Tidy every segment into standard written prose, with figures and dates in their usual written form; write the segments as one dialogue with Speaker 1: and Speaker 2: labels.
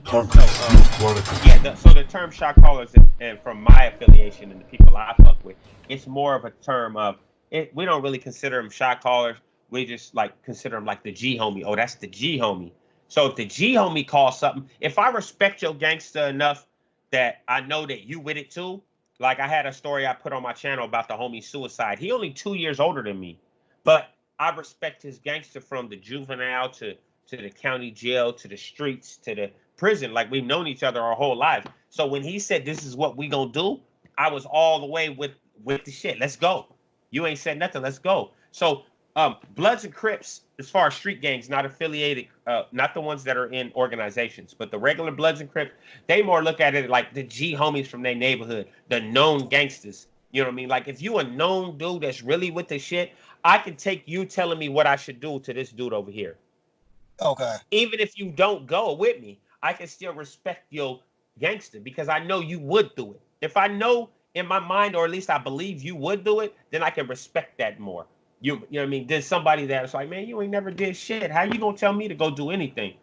Speaker 1: Herc,
Speaker 2: So, yeah, so the term shot callers, and from my affiliation and the people I fuck with, it's more of a term of it. We don't really consider them shot callers. We just like consider them like the G homie. Oh, that's the G homie. So if the G homie calls something, if I respect your gangster enough that I know that you with it too, like I had a story I put on my channel about the homie suicide. He only 2 years older than me, but I respect his gangster from the juvenile to the county jail to the streets to the prison. Like we've known each other our whole lives. So when he said this is what we gonna do, I was all the way with the shit. Let's go. You ain't said nothing. Let's go. So Bloods and Crips, as far as street gangs, not affiliated, not the ones that are in organizations, but the regular Bloods and Crips, they more look at it like the G homies from their neighborhood, the known gangsters. You know what I mean? Like if you a known dude that's really with the shit, I can take you telling me what I should do to this dude over here.
Speaker 3: Okay.
Speaker 2: Even if you don't go with me, I can still respect your gangster because I know you would do it. If I know in my mind, or at least I believe you would do it, then I can respect that more. You know what I mean? There's somebody that's like, man, you ain't never did shit. How you gonna tell me to go do anything?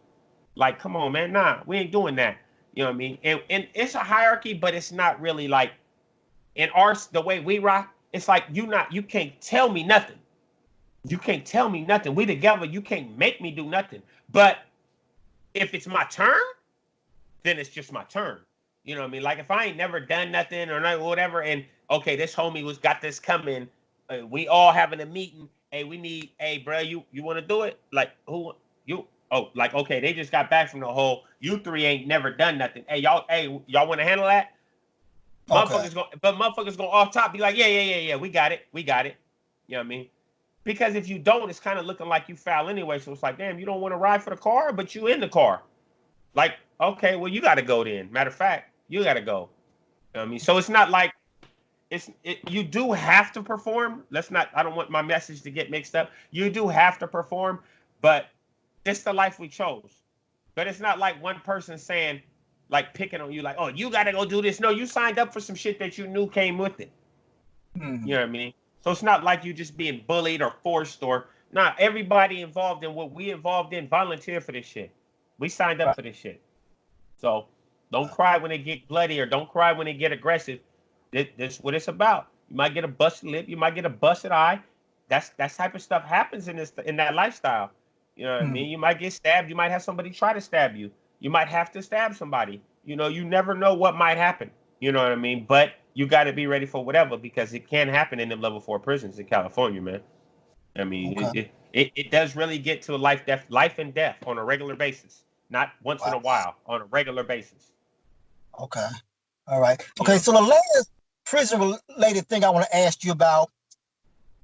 Speaker 2: Like, come on, man. Nah, we ain't doing that. You know what I mean? And it's a hierarchy, but it's not really like in ours, the way we rock, it's like you can't tell me nothing. You can't tell me nothing. We together, you can't make me do nothing. But if it's my turn, then it's just my turn. You know what I mean? Like if I ain't never done nothing or not, whatever, and okay, this homie was got this coming. We all having a meeting. Hey, we need. Hey, bro, you want to do it? Like who you? Oh, like okay, they just got back from the whole. You three ain't never done nothing. Hey, y'all want to handle that?
Speaker 3: Okay.
Speaker 2: Motherfuckers gonna off top be like, yeah, we got it. You know what I mean? Because if you don't, it's kind of looking like you foul anyway. So it's like, damn, you don't want to ride for the car, but you in the car. Like, okay, well, you got to go then. Matter of fact, you got to go. You know what I mean, so it's not like you do have to perform. Let's not. I don't want my message to get mixed up. You do have to perform, but it's the life we chose. But it's not like one person saying, like picking on you, like, oh, you got to go do this. No, you signed up for some shit that you knew came with it. You
Speaker 3: Hmm.
Speaker 2: know what I mean? So it's not like you just being bullied or forced or not. Everybody involved in what we involved in volunteer for this shit. We signed up
Speaker 3: Right.
Speaker 2: for this shit. So don't cry when they get bloody or don't cry when they get aggressive. This is what it's about. You might get a busted lip. You might get a busted eye. That type of stuff happens in that lifestyle. You know what I
Speaker 3: Hmm.
Speaker 2: mean? You might get stabbed. You might have somebody try to stab you. You might have to stab somebody. You know, you never know what might happen. You know what I mean? But you got to be ready for whatever because it can happen in them level 4 prisons in California, man. I mean,
Speaker 3: Okay.
Speaker 2: it does really get to life and death on a regular basis, not once in
Speaker 3: Wow.
Speaker 2: a while, on a regular basis.
Speaker 3: Okay. All right.
Speaker 2: You
Speaker 3: Okay.
Speaker 2: know,
Speaker 3: So the last prison related thing I want to ask you about.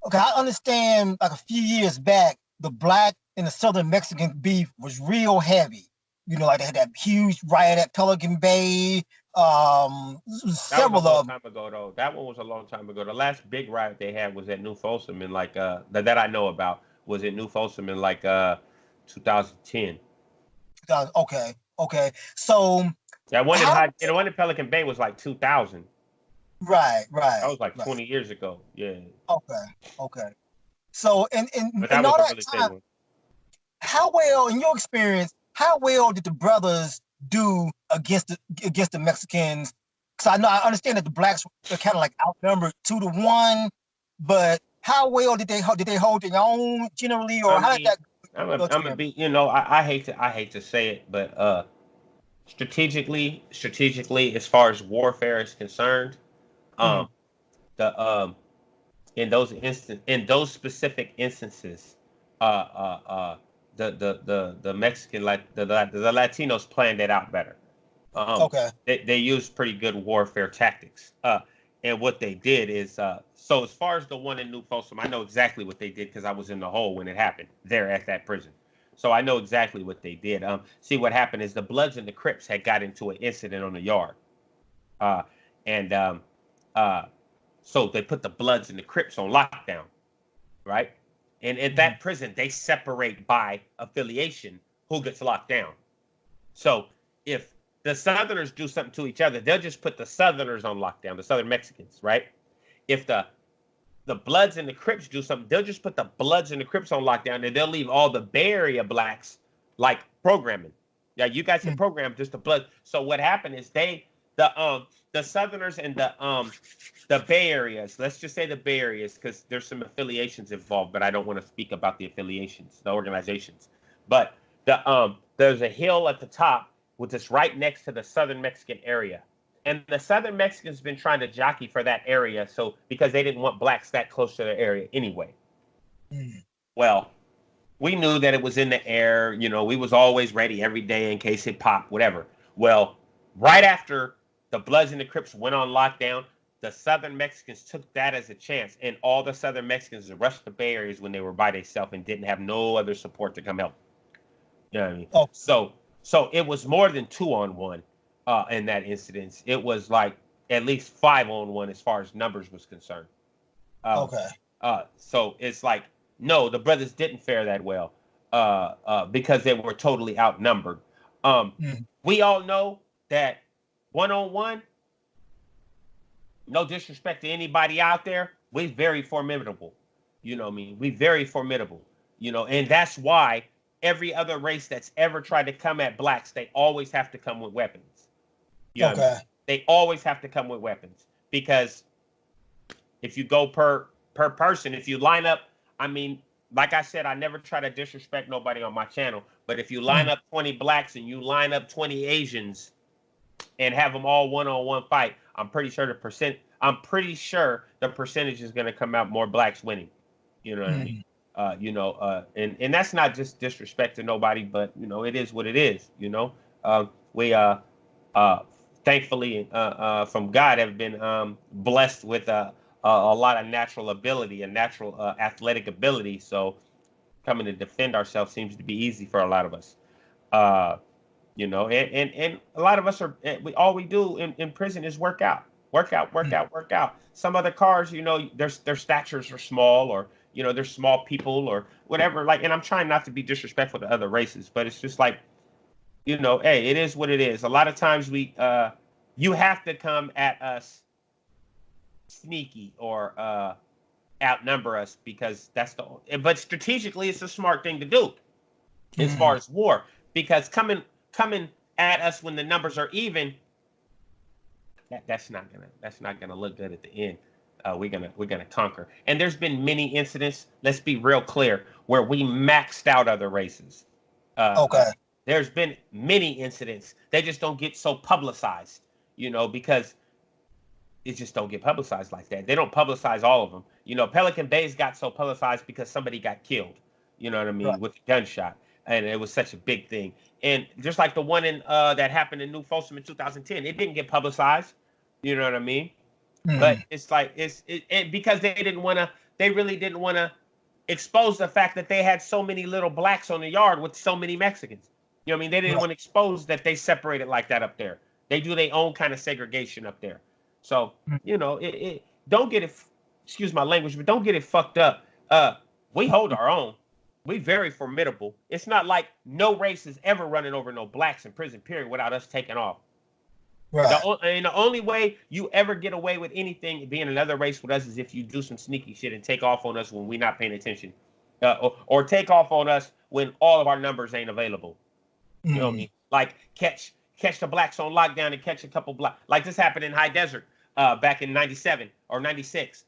Speaker 3: Okay, I understand like a few years back, the black and the Southern Mexican beef was real heavy. You know, like they had that huge riot at Pelican Bay.
Speaker 2: that was a
Speaker 3: Several
Speaker 2: long
Speaker 3: of them.
Speaker 2: time ago, though. That one was a long time ago. The last big riot they had was at New Folsom, and like that I know about was at New Folsom in like 2010.
Speaker 3: Okay, okay. So
Speaker 2: That one in
Speaker 3: how?
Speaker 2: High, and the one in Pelican Bay was like 2000.
Speaker 3: Right,
Speaker 2: That
Speaker 3: right,
Speaker 2: was like
Speaker 3: right.
Speaker 2: 20 years ago. Yeah,
Speaker 3: Okay, okay. So
Speaker 2: but
Speaker 3: in
Speaker 2: that
Speaker 3: all
Speaker 2: was a
Speaker 3: that
Speaker 2: really big
Speaker 3: time,
Speaker 2: one.
Speaker 3: how well, in your experience, how well did the brothers do against the Mexicans? Because I understand that the blacks were kind of like outnumbered 2-1, but how well did they hold their own generally, or
Speaker 2: I
Speaker 3: how did
Speaker 2: mean,
Speaker 3: that go
Speaker 2: I'm a
Speaker 3: experience?
Speaker 2: be. You know, I hate to say it, but strategically, as far as warfare is concerned,
Speaker 3: Mm,
Speaker 2: um, the in those specific instances, uh, uh, uh, the Mexican like the Latinos planned it out better.
Speaker 3: okay.
Speaker 2: They used pretty good warfare tactics. And what they did is, so as far as the one in New Folsom, I know exactly what they did because I was in the hole when it happened there at that prison. So I know exactly what they did. See what happened is the Bloods and the Crips had got into an incident on the yard, uh, and uh, so they put the Bloods and the Crips on lockdown, right? And at
Speaker 3: Mhm.
Speaker 2: that prison, they separate by affiliation who gets locked down. So if the Southerners do something to each other, they'll just put the Southerners on lockdown, the Southern Mexicans, right? If the Bloods and the Crips do something, they'll just put the Bloods and the Crips on lockdown, and they'll leave all the Bay Area blacks like programming. Yeah, you guys had programmed just the blood. So what happened is the Southerners and the Bay Areas. Let's just say the Bay Areas, because there's some affiliations involved, but I don't want to speak about the affiliations, the organizations. But there's a hill at the top, which is right next to the Southern Mexican area. And the Southern Mexicans been trying to jockey for that area, so because they didn't want blacks that close to their area anyway. Well, we knew that it was in the air. You know, we was always ready every day in case it popped, whatever. Well, right after the Bloods and the Crips went on lockdown, the Southern Mexicans took that as a chance, and all the Southern Mexicans rushed the Bay Areas when they were by themselves and didn't have no other support to come help. You know what I mean? Oh. So it was more than 2-on-1 in that incident. It was like at least 5-on-1 as far as numbers was concerned. So it's like, no, the brothers didn't fare that well because they were totally outnumbered. We all know that 1-on-1, no disrespect to anybody out there, we're very formidable. You know what I mean? We're very formidable. You know, and that's why every other race that's ever tried to come at blacks, they always have to come with weapons. You know what I mean? They always have to come with weapons, because if you go per person, if you line up, I mean, like I said, I never try to disrespect nobody on my channel, but if you line up 20 blacks and you line up 20 Asians and have them all 1-on-1 fight, I'm pretty sure the percentage is going to come out more blacks winning. You know what I mean? And that's not just disrespect to nobody, but you know, it is what it is. You know, we thankfully from God have been blessed with a lot of natural ability and natural athletic ability. So coming to defend ourselves seems to be easy for a lot of us. You know, and a lot of us all we do in prison is work out. Some other cars, you know, their statures are small, or you know, they're small people or whatever. Like, and I'm trying not to be disrespectful to other races, but it's just like, you know, hey, it is what it is. A lot of times you have to come at us sneaky or outnumber us, because but strategically it's a smart thing to do as far as war, because coming at us when the numbers are even, that's not gonna look good at the end. We're gonna conquer. And there's been many incidents, let's be real clear, where we maxed out other races. There's been many incidents. They just don't get so publicized, you know, because it just don't get publicized like that. They don't publicize all of them. You know, Pelican Bay's got so publicized because somebody got killed, you know what I mean, with a gunshot. And it was such a big thing. And just like the one in that happened in New Folsom in 2010, it didn't get publicized, you know what I mean? But it's like because they really didn't want to expose the fact that they had so many little blacks on the yard with so many Mexicans. You know what I mean? They didn't want to expose that they separated like that up there. They do their own kind of segregation up there. So, you know, don't get it, excuse my language, but don't get it fucked up. We hold our own. We very formidable. It's not like no race is ever running over no blacks in prison, period, without us taking off. The only way you ever get away with anything being another race with us is if you do some sneaky shit and take off on us when we're not paying attention, or take off on us when all of our numbers ain't available. You know what I mean? Like catch the blacks on lockdown and catch a couple blacks. Like this happened in High Desert back in 97 or 96.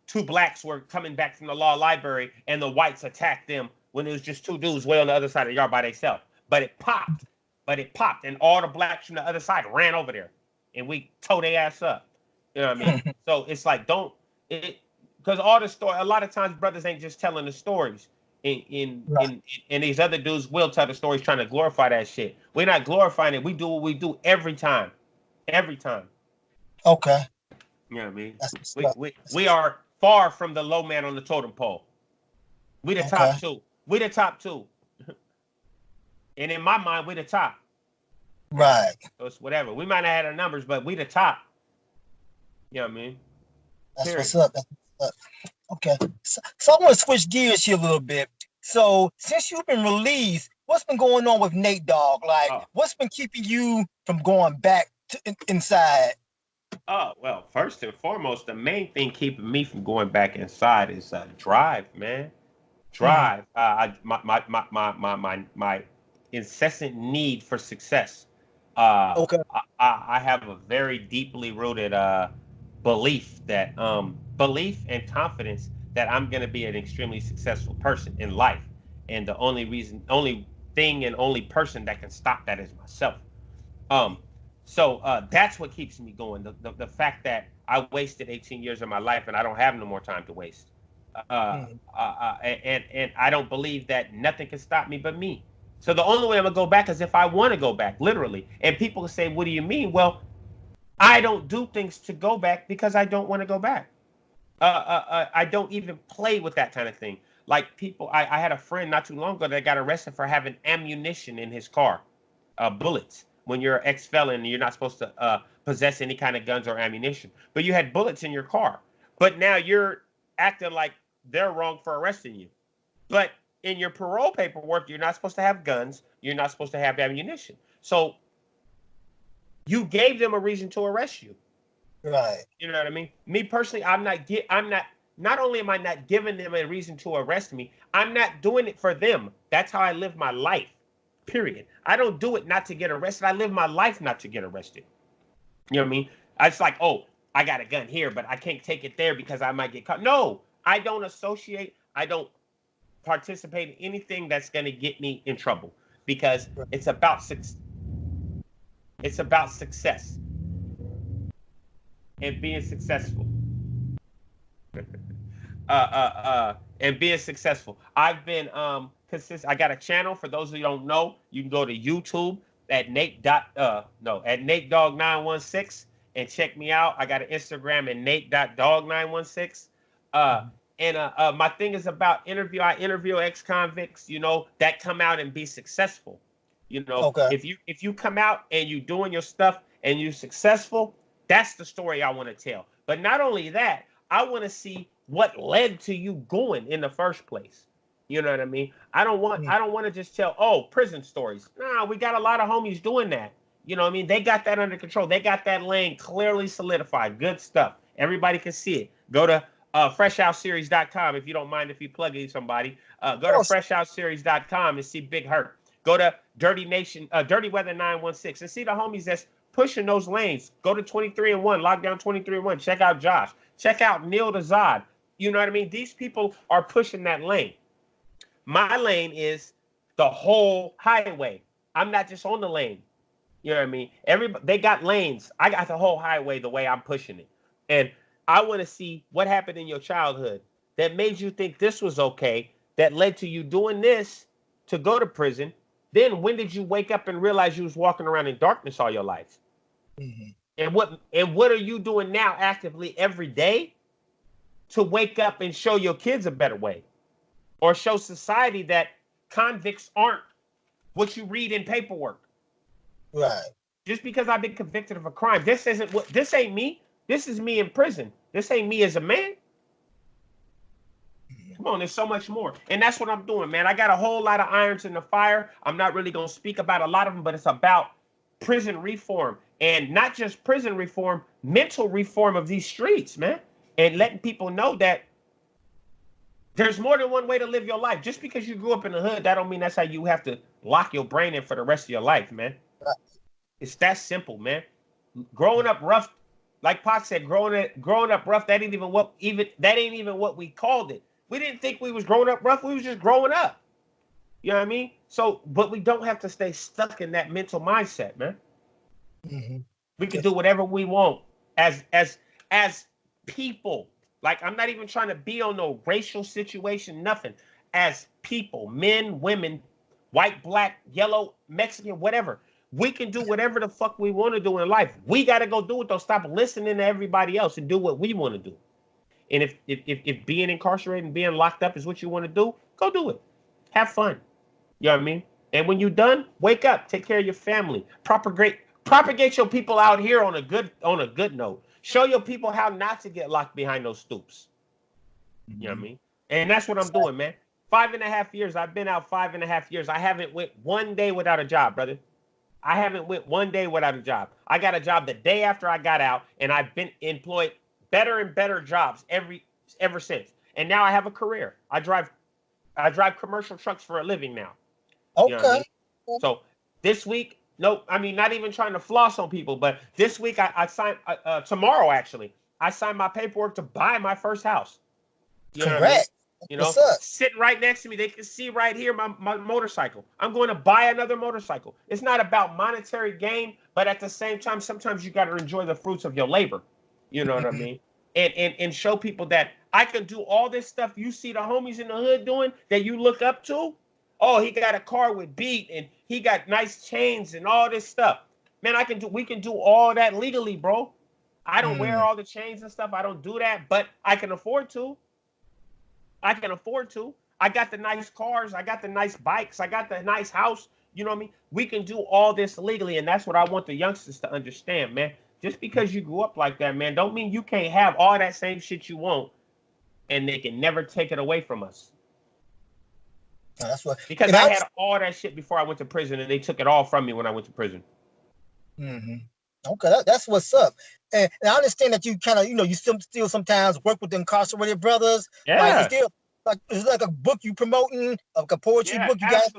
Speaker 2: 2 blacks were coming back from the law library and the whites attacked them when it was just 2 dudes way on the other side of the yard by themselves. But it popped. And all the blacks from the other side ran over there, and we tore their ass up. You know what I mean? So it's like, because all the story, a lot of times brothers ain't just telling the stories. And these other dudes will tell the stories trying to glorify that shit. We're not glorifying it. We do what we do every time. Every time.
Speaker 3: Okay.
Speaker 2: You know what I mean? We are far from the low man on the totem pole. We the top 2. We the top 2. And in my mind, we the top.
Speaker 3: Right.
Speaker 2: So it's whatever. We might not have had our numbers, but we the top. You know what I mean?
Speaker 3: That's what's up. Okay. So I want to switch gears here a little bit. So since you've been released, what's been going on with Nate Dogg? Like, what's been keeping you from going back to inside?
Speaker 2: Oh, well, first and foremost, the main thing keeping me from going back inside is drive, man. Drive. My incessant need for success.
Speaker 3: Okay.
Speaker 2: I have a very deeply rooted belief that belief and confidence that I'm going to be an extremely successful person in life, and the only thing, and only person that can stop that is myself. Um, so that's what keeps me going. The fact that I wasted 18 years of my life and I don't have no more time to waste.
Speaker 3: Mhm.
Speaker 2: And I don't believe that nothing can stop me but me. So the only way I'm gonna go back is if I want to go back, literally. And people say, "What do you mean?" Well, I don't do things to go back because I don't want to go back. I don't even play with that kind of thing. Like people, I had a friend not too long ago that got arrested for having ammunition in his car, bullets. When you're an ex-felon, you're not supposed to possess any kind of guns or ammunition. But you had bullets in your car. But now you're acting like they're wrong for arresting you. But in your parole paperwork, you're not supposed to have guns. You're not supposed to have ammunition. So you gave them a reason to arrest you.
Speaker 3: Right.
Speaker 2: You know what I mean? Me personally, not only am I not giving them a reason to arrest me, I'm not doing it for them. That's how I live my life. Period. I don't do it not to get arrested. I live my life not to get arrested. You know what I mean? It's like, oh, I got a gun here, but I can't take it there because I might get caught. No, I don't associate, I don't participate in anything that's going to get me in trouble because it's about success and being successful. And being successful. I've been consistent. I got a channel for those who don't know. You can go to YouTube at Nate Dogg 916 and check me out. I got an Instagram at Nate.dog 916. And my thing is about interview. I interview ex-convicts, that come out and be successful.
Speaker 3: Okay.
Speaker 2: If you come out and you doing your stuff and you're successful, that's the story I want to tell. But not only that, I want to see what led to you going in the first place. You know what I mean?
Speaker 3: Mhm.
Speaker 2: I don't want to just tell, oh, prison stories. Nah, we got a lot of homies doing that. You know what I mean? They got that under control. They got that lane clearly solidified. Good stuff. Everybody can see it. Go to freshouseseries.com if you don't mind if you plug in somebody. Go to
Speaker 3: Oh,
Speaker 2: freshouseseries.com and see Big Herc. Go to Dirty Weather 916 and see the homies that's pushing those lanes. Go to 23 and 1, Lockdown 23 and 1. Check out Josh. Check out Neil Dazad. You know what I mean? These people are pushing that lane. My lane is the whole highway. I'm not just on the lane. You know what I mean? They got lanes. I got the whole highway the way I'm pushing it. And I want to see what happened in your childhood that made you think this was okay, that led to you doing this to go to prison. Then when did you wake up and realize you was walking around in darkness all your life?
Speaker 3: mhm.
Speaker 2: And what are you doing now actively every day to wake up and show your kids a better way? Or show society that convicts aren't what you read in paperwork.
Speaker 3: Right.
Speaker 2: Just because I've been convicted of a crime, this ain't me. This is me in prison. This ain't me as a man.
Speaker 3: Mhm.
Speaker 2: Come on, there's so much more. And that's what I'm doing, man. I got a whole lot of irons in the fire. I'm not really going to speak about a lot of them, but it's about prison reform. And not just prison reform, mental reform of these streets, man. And letting people know that there's more than one way to live your life. Just because you grew up in the hood, that don't mean that's how you have to lock your brain in for the rest of your life, man.
Speaker 3: Right.
Speaker 2: It's that simple, man. Growing up rough, like Pac said, growing up rough. That ain't even what we called it. We didn't think we was growing up rough. We was just growing up. You know what I mean? So, but we don't have to stay stuck in that mental mindset, man.
Speaker 3: Mhm.
Speaker 2: We can do whatever we want as people. Like I'm not even trying to be on no racial situation, nothing. As people, men, women, white, black, yellow, Mexican, whatever. We can do whatever the fuck we want to do in life. We got to go do it though. Stop listening to everybody else and do what we want to do. And if being incarcerated and being locked up is what you want to do, go do it. Have fun. You know what I mean? And when you're done, wake up, take care of your family, propagate your people out here on a good note. Show your people how not to get locked behind those stoops. You know what I
Speaker 3: Mhm.
Speaker 2: mean? And that's what I'm doing, man. 5.5 years. I've been out 5.5 years. I haven't went one day without a job, brother. I haven't went one day without a job. I got a job the day after I got out, and I've been employed better and better jobs ever since. And now I have a career. I drive commercial trucks for a living now. You know what I
Speaker 3: Okay.
Speaker 2: mean? So this week, no, I mean, not even trying to floss on people, but this week I signed, tomorrow actually, I signed my paperwork to buy my first house. You know what I mean?
Speaker 3: Congrats.
Speaker 2: You know,
Speaker 3: What's up?
Speaker 2: sitting right next to me, they can see right here my motorcycle. I'm going to buy another motorcycle. It's not about monetary gain, but at the same time, sometimes you got to enjoy the fruits of your labor. You know what I mean? And show people that I can do all this stuff you see the homies in the hood doing that you look up to. Oh, he got a car with beat and he got nice chains and all this stuff. Man, we can do all that legally, bro. I don't wear all the chains and stuff. I don't do that, but I can afford to. I can afford to. I got the nice cars. I got the nice bikes. I got the nice house. You know what I mean? We can do all this legally, and that's what I want the youngsters to understand, man. Just because you grew up like that, man, don't mean you can't have all that same shit you want, and they can never take it away from us.
Speaker 3: That's what.
Speaker 2: Because I had all that shit before I went to prison, and they took it all from me when I went to prison.
Speaker 3: Okay, that's what's up. And I understand that you kind of, you still sometimes work with the incarcerated brothers.
Speaker 2: Yeah.
Speaker 3: Like, is like a book you promoting, like a poetry book you guys?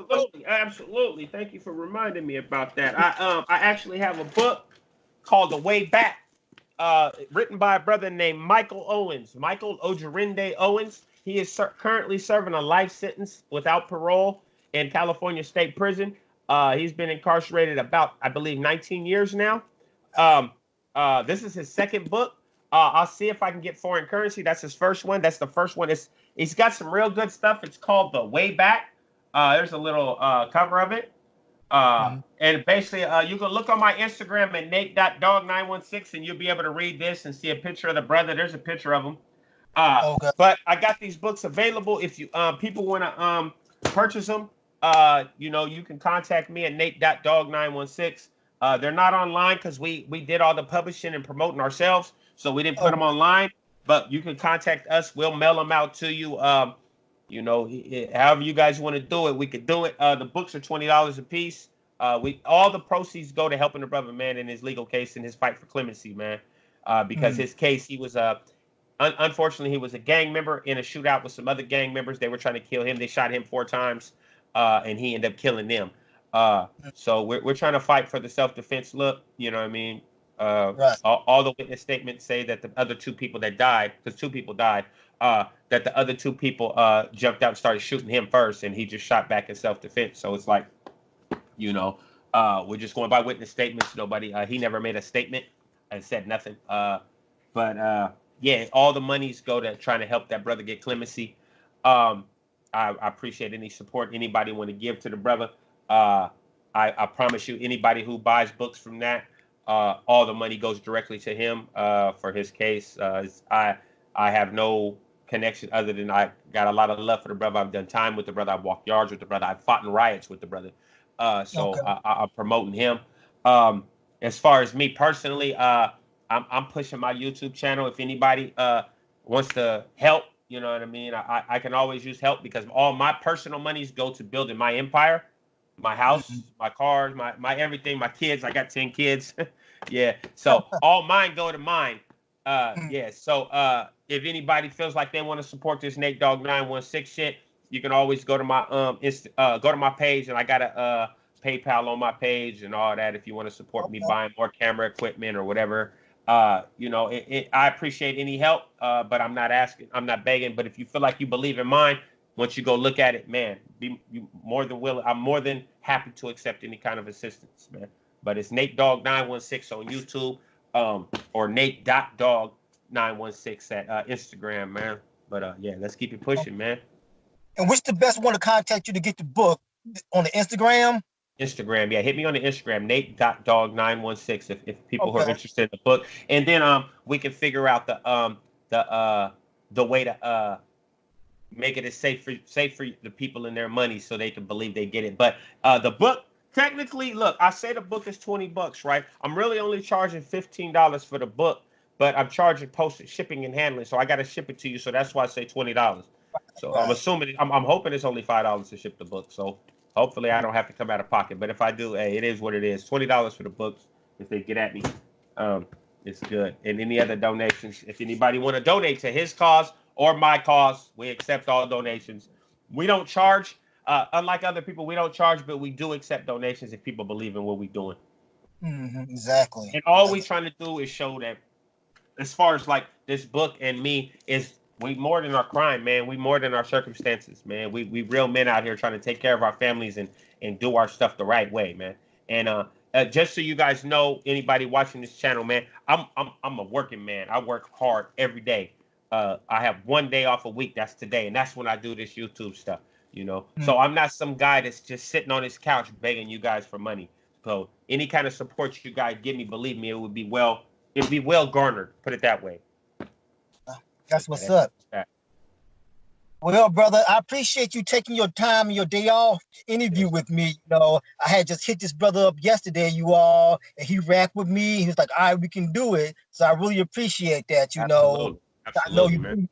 Speaker 2: Absolutely. Thank you for reminding me about that. I actually have a book called The Way Back, written by a brother named Michael Ojurinde Owens. He is currently serving a life sentence without parole in California State Prison. He's been incarcerated about, I believe, 19 years now. This is his second book. I'll see if I can get foreign currency. That's his first one. That's the first one. He's got some real good stuff. It's called The Way Back. There's a little cover of it. And basically, you can look on my Instagram at Nate.Dogg916 and you'll be able to read this and see a picture of the brother. There's a picture of him. Okay. But I got these books available. If you people want to purchase them, you can contact me at Nate.Dogg916. They're not online because we did all the publishing and promoting ourselves, so we didn't put them online. But you can contact us. We'll mail them out to you. However you guys want to do it, we could do it. The books are $20 a piece. All the proceeds go to helping the brother, man, in his legal case and his fight for clemency, man. Because his case, he was unfortunately, he was a gang member in a shootout with some other gang members. They were trying to kill him. They shot him 4 times, and he ended up killing them. So we're trying to fight for the self-defense look. You know what I mean? Right. All the witness statements say that the other 2 people that died, because 2 people died, that the other 2 people jumped out and started shooting him first, and he just shot back in self-defense. So it's like, we're just going by witness statements. Nobody, he never made a statement and said nothing. Yeah, all the monies go to trying to help that brother get clemency. I appreciate any support anybody want to give to the brother. I promise you, anybody who buys books from that, all the money goes directly to him for his case. I have no connection other than I got a lot of love for the brother. I've done time with the brother. I've walked yards with the brother. I've fought in riots with the brother. I'm promoting him. As far as me personally, I'm pushing my YouTube channel. If anybody wants to help, you know what I mean? I can always use help because all my personal monies go to building my empire, my house, my cars, my everything, my kids. I got 10 kids. Yeah. So all mine go to mine. Yeah. So if anybody feels like they want to support this Nate Dogg 916 shit, you can always go to my go to my page, and I got a PayPal on my page and all that if you want to support me buying more camera equipment or whatever. I appreciate any help, but I'm not asking, I'm not begging. But if you feel like you believe in mine, once you go look at it, man, I'm more than happy to accept any kind of assistance, man. But it's Nate Dogg 916 on YouTube, or Nate.Dogg916 at Instagram, man. But yeah, let's keep it pushing, man.
Speaker 3: And which the best one to contact you to get the book? On the Instagram?
Speaker 2: Instagram, yeah. Hit me on the Instagram, Nate.Dogg916 if people who are interested in the book. And then we can figure out the way to make it as safe for the people and their money so they can believe they get it. But the book, technically, look, I say the book is $20, right? I'm really only charging $15 for the book, but I'm charging postage, shipping, and handling. So I got to ship it to you. So that's why I say $20. So I'm assuming, I'm hoping it's only $5 to ship the book. So hopefully I don't have to come out of pocket. But if I do, hey, it is what it is. $20 for the books if they get at me. It's good. And any other donations, if anybody want to donate to his cause or my cause, we accept all donations. We don't charge Unlike other people, we don't charge, but we do accept donations if people believe in what we're doing.
Speaker 3: Exactly.
Speaker 2: And all we're trying to do is show that, as far as like this book and me, is we more than our crime, man. We more than our circumstances, man. We real men out here trying to take care of our families and do our stuff the right way, man. And just so you guys know, anybody watching this channel, man, I'm a working man. I work hard every day. I have one day off a week. That's today, and that's when I do this YouTube stuff. You know, so I'm not some guy that's just sitting on his couch begging you guys for money. So any kind of support you guys give me, believe me, it'd be well garnered. Put it that way.
Speaker 3: That's what's up. Well, brother, I appreciate you taking your time and your day off to interview with me. You know, I had just hit this brother up yesterday, and he rapped with me. He was like, all right, we can do it. So I really appreciate that, you know.
Speaker 2: Absolutely,
Speaker 3: I know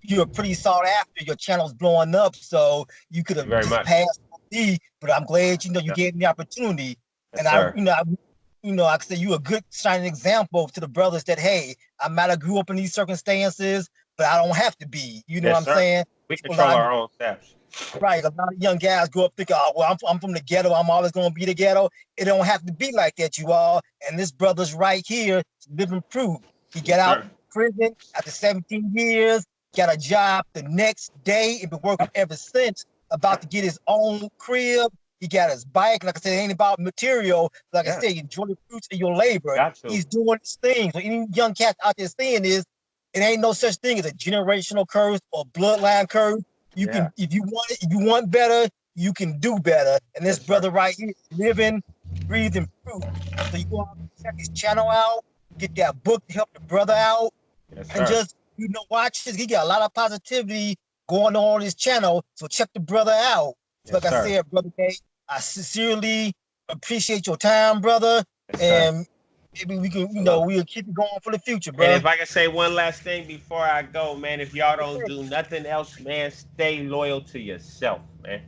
Speaker 3: you're pretty sought after. Your channel's blowing up, so you could have just passed me. But I'm glad, you know, you gave me the opportunity.
Speaker 2: Yes,
Speaker 3: and I could say you a good shining example to the brothers that, hey, I might have grew up in these circumstances, but I don't have to be. You know what I'm saying?
Speaker 2: We control our own steps.
Speaker 3: Right. A lot of young guys grow up thinking, oh, well, I'm from the ghetto. I'm always going to be the ghetto. It don't have to be like that, you all. And this brother's right here, living proof. He got out of prison after 17 years, got a job the next day, and been working ever since, about to get his own crib. He got his bike. Like I said, it ain't about material. Like I said, enjoy the fruits of your labor. He's doing his thing. So any young cat out there saying this, it ain't no such thing as a generational curse or bloodline curse. You can, if you want better, you can do better. And this brother right here, living, breathing proof. So you go out and check his channel out, get that book to help the brother out, and just, you know, watch this. He got a lot of positivity going on his channel. So check the brother out. So like I said, brother Nate, I sincerely appreciate your time, brother. And maybe we can, you know, we'll keep it going for the future, bro.
Speaker 2: And if I can say one last thing before I go, man, if y'all don't do nothing else, man, stay loyal to yourself, man.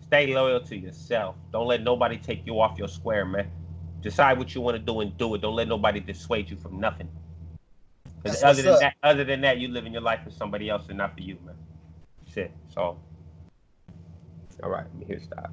Speaker 2: Stay loyal to yourself. Don't let nobody take you off your square, man. Decide what you want to do and do it. Don't let nobody dissuade you from nothing. Because other than that, you living your life for somebody else and not for you, man. Shit. So, all right, let me stop.